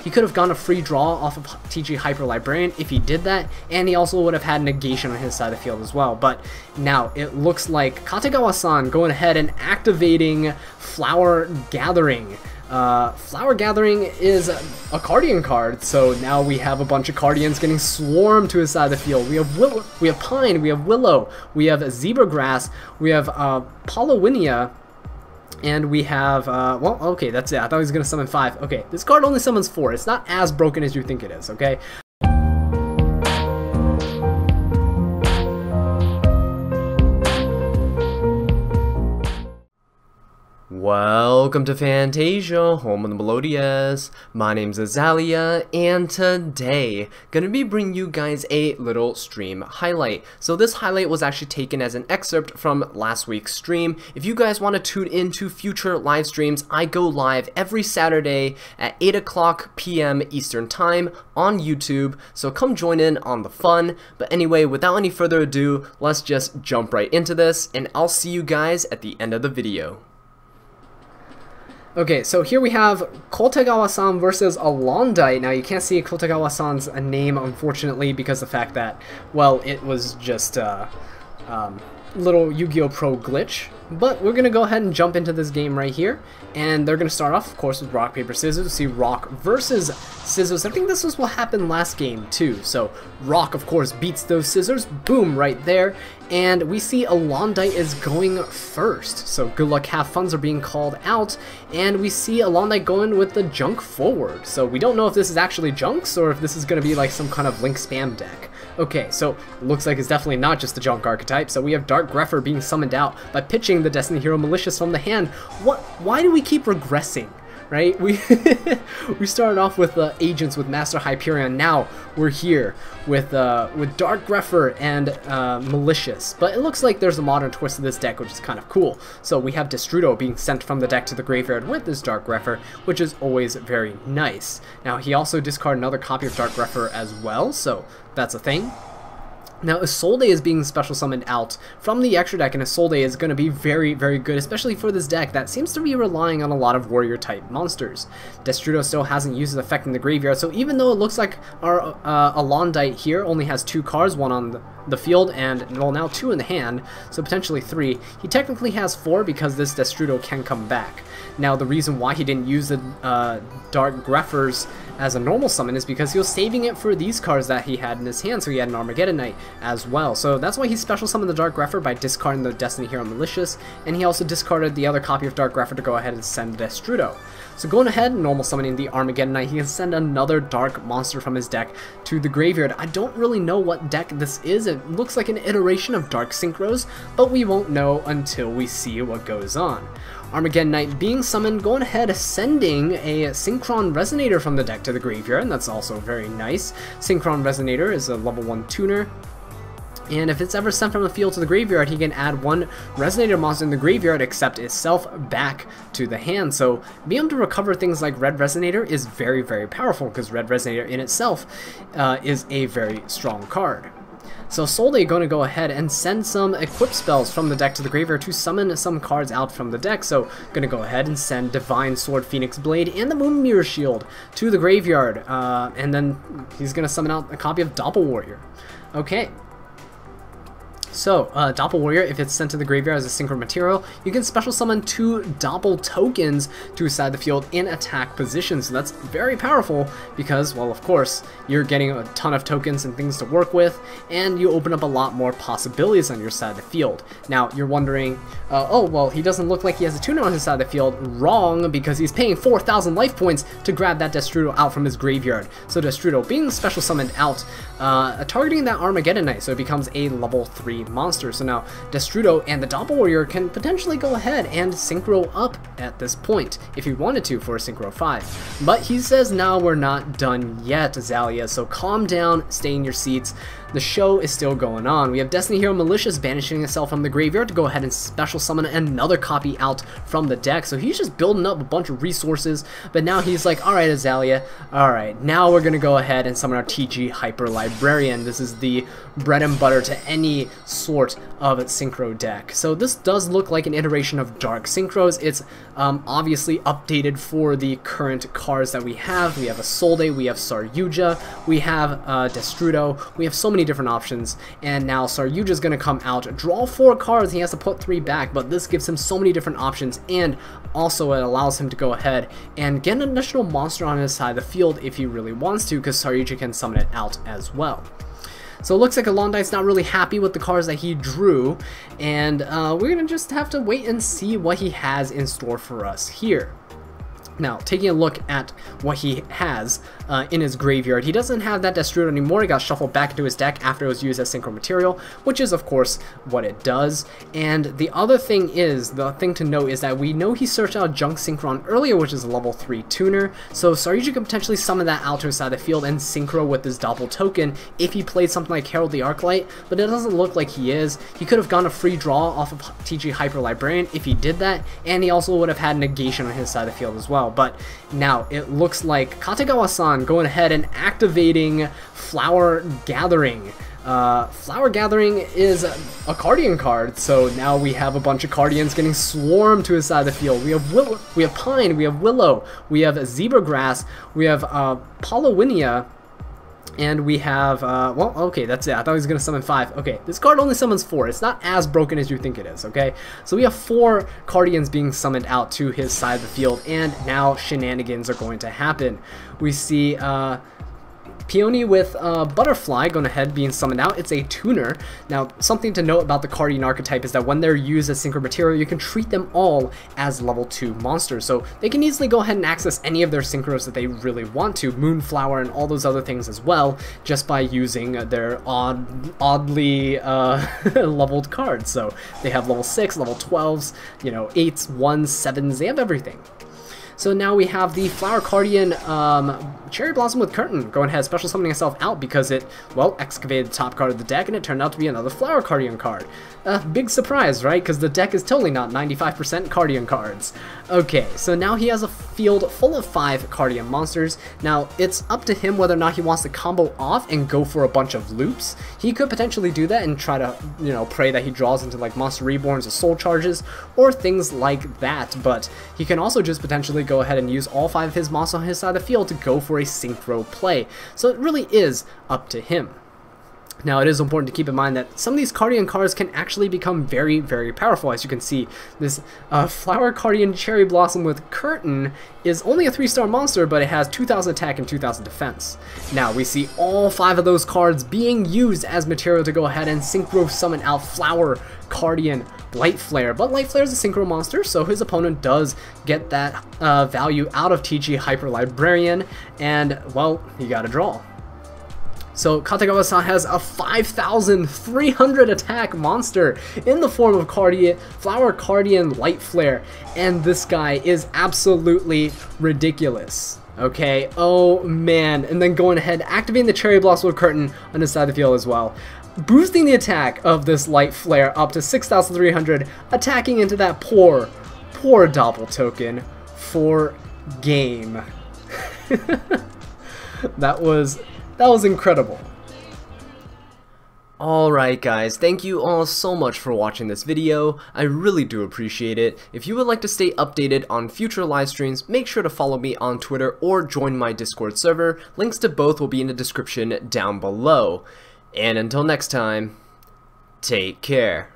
he could have gone a free draw off of TG Hyper Librarian if he did that, and he also would have had negation on his side of the field as well. But now it looks like Kotegawa-san going ahead and activating Flower Gathering. Flower Gathering is a Cardian card, so now we have a bunch of Cardians getting swarmed to his side of the field. We have Pine, we have Willow, we have Zebra Grass, we have Poliwinia, and we have, well, okay, that's it. I thought he was going to summon 5. Okay, this card only summons 4. It's not as broken as you think it is, okay? Welcome to Fantasia, home of the Melodias. My name's Azallea, and today, gonna be bringing you guys a little stream highlight. So this highlight was actually taken as an excerpt from last week's stream. If you guys want to tune into future live streams, I go live every Saturday at 8 o'clock p.m. Eastern Time on YouTube, so come join in on the fun. But anyway, without any further ado, let's just jump right into this, and I'll see you guys at the end of the video. Okay, so here we have Kotegawa-san versus Alondite. Now, you can't see Kotegawa-san's name, unfortunately, because of the fact that, well, it was just a little Yu-Gi-Oh! Pro glitch. But we're going to go ahead and jump into this game right here. And they're going to start off, of course, with rock, paper, scissors. See rock versus scissors. I think this was what happened last game, too. So rock, of course, beats those scissors. Boom, right there. And we see Alondite is going first. So good luck, have funs are being called out. And we see Alondite going with the junk forward. So we don't know if this is actually junks or if this is going to be like some kind of link spam deck. Okay, so it looks like it's definitely not just the junk archetype. So we have Dark Greffer being summoned out by pitching the Destiny Hero Malicious from the hand. Why do we keep regressing? Right? We started off with agents with Master Hyperion. Now we're here with Dark Greffer and Malicious. But it looks like there's a modern twist to this deck, which is kind of cool. So we have Destrudo being sent from the deck to the graveyard with this Dark Greffer, which is always very nice. Now he also discarded another copy of Dark Greffer as well, so that's a thing. Now, Isolde is being special summoned out from the extra deck, and Isolde is going to be very, very good, especially for this deck that seems to be relying on a lot of warrior-type monsters. Destrudo still hasn't used his effect in the graveyard, so even though it looks like our Alondite here only has 2 cards, one on the field and, well, now 2 in the hand, so potentially 3, he technically has 4 because this Destrudo can come back. Now, the reason why he didn't use the Dark Greffers as a normal summon is because he was saving it for these cards that he had in his hand, so he had an Armageddonite as well. So that's why he special summoned the Dark Greffer by discarding the Destiny Hero Malicious, and he also discarded the other copy of Dark Greffer to go ahead and send Destrudo. So going ahead, normal summoning the Armageddonite, he can send another dark monster from his deck to the graveyard. I don't really know what deck this is. It looks like an iteration of Dark Synchros, but we won't know until we see what goes on. Armageddonite being summoned, going ahead sending a Synchron Resonator from the deck to the graveyard, and that's also very nice. Synchron Resonator is a level 1 tuner, and if it's ever sent from the field to the graveyard, he can add 1 Resonator monster in the graveyard except itself back to the hand. So being able to recover things like Red Resonator is very, very powerful, because Red Resonator in itself is a very strong card. So Solde going to go ahead and send some equip spells from the deck to the graveyard to summon some cards out from the deck. So going to go ahead and send Divine Sword, Phoenix Blade, and the Moon Mirror Shield to the graveyard. And then he's going to summon out a copy of Doppel Warrior. Okay. So, Doppel Warrior, if it's sent to the graveyard as a synchro material, you can special summon 2 Doppel tokens to a side of the field in attack position. So that's very powerful because, well, of course, you're getting a ton of tokens and things to work with, and you open up a lot more possibilities on your side of the field. Now, you're wondering, oh, well, he doesn't look like he has a tuner on his side of the field. Wrong, because he's paying 4,000 life points to grab that Destrudo out from his graveyard. So Destrudo being special summoned out, targeting that Armageddonite, so it becomes a level 3 monster. So now Destrudo and the Doppel Warrior can potentially go ahead and synchro up at this point if he wanted to for a synchro 5. But he says, now we're not done yet, Azallea, so calm down, stay in your seats. the show is still going on. We have Destiny Hero Malicious banishing itself from the graveyard to go ahead and special summon another copy out from the deck. So he's just building up a bunch of resources, but now he's like, alright Azallea, alright, now we're gonna go ahead and summon our TG Hyper Librarian. This is the bread and butter to any sort of synchro deck. So this does look like an iteration of Dark Synchros. It's obviously updated for the current cards that we have. We have a Solde, we have Saryuja, we have Destrudo, we have so many different options, and now Saryuja's gonna come out, draw 4 cards, he has to put 3 back, but this gives him so many different options, and also it allows him to go ahead and get an additional monster on his side of the field if he really wants to, because Saryuja can summon it out as well. So it looks like Alondite's not really happy with the cards that he drew, and we're going to just have to wait and see what he has in store for us here. Now, taking a look at what he has in his graveyard, he doesn't have that Destrudo anymore. He got shuffled back into his deck after it was used as synchro material, which is, of course, what it does. And the other thing is, the thing to note is that we know he searched out Junk Synchron earlier, which is a level 3 tuner, so Saryuja can potentially summon that out to his side of the field and synchro with this Doppel token if he played something like Herald the Arclight, but it doesn't look like he is. He could have gone a free draw off of TG Hyper Librarian if he did that, and he also would have had negation on his side of the field as well. But now it looks like Kotegawa-san going ahead and activating Flower Gathering. Flower Gathering is a Cardian card, so now we have a bunch of Cardians getting swarmed to his side of the field. We have Pine, we have Willow, we have Zebra Grass, we have Polowinia, and we have, well, okay, that's it. I thought he was going to summon 5. Okay, this card only summons 4. It's not as broken as you think it is, okay? So we have 4 Cardians being summoned out to his side of the field, and now shenanigans are going to happen. We see, Peony with Butterfly going ahead being summoned out. It's a tuner. Now, something to note about the Cardian archetype is that when they're used as synchro material, you can treat them all as level 2 monsters. So they can easily go ahead and access any of their synchros that they really want to, Moonflower and all those other things as well, just by using their oddly leveled cards. So they have level 6, level 12s, you know, 8s, 1s, 7s, they have everything. So now we have the Flower Cardian Cherry Blossom with Curtain going ahead special summoning itself out because it, well, excavated the top card of the deck and it turned out to be another Flower Cardian card. Big surprise, right? Because the deck is totally not 95% Cardian cards. Okay, so now he has a field full of 5 Cardian monsters. Now, it's up to him whether or not he wants to combo off and go for a bunch of loops. He could potentially do that and try to, you know, pray that he draws into like Monster Reborns or Soul Charges or things like that, but he can also just potentially go ahead and use all 5 of his monsters on his side of the field to go for a synchro play. So it really is up to him. Now, it is important to keep in mind that some of these Cardian cards can actually become very, very powerful. As you can see, this Flower Cardian Cherry Blossom with Curtain is only a 3-star monster, but it has 2,000 attack and 2,000 defense. Now, we see all 5 of those cards being used as material to go ahead and synchro summon out Flower Cardian Light Flare, but Light Flare is a synchro monster, so his opponent does get that value out of TG Hyper Librarian, and, well, you gotta draw. So Kotegawa-san has a 5,300 attack monster in the form of Flower Cardian Light Flare, and this guy is absolutely ridiculous. Okay, oh man, and then going ahead, activating the Cherry Blossom Curtain on his side of the field as well. Boosting the attack of this Light Flare up to 6,300, attacking into that poor Doppel token for game. That was incredible. Alright guys, thank you all so much for watching this video. I really do appreciate it. If you would like to stay updated on future live streams, make sure to follow me on Twitter or join my Discord server. Links to both will be in the description down below. And until next time, take care.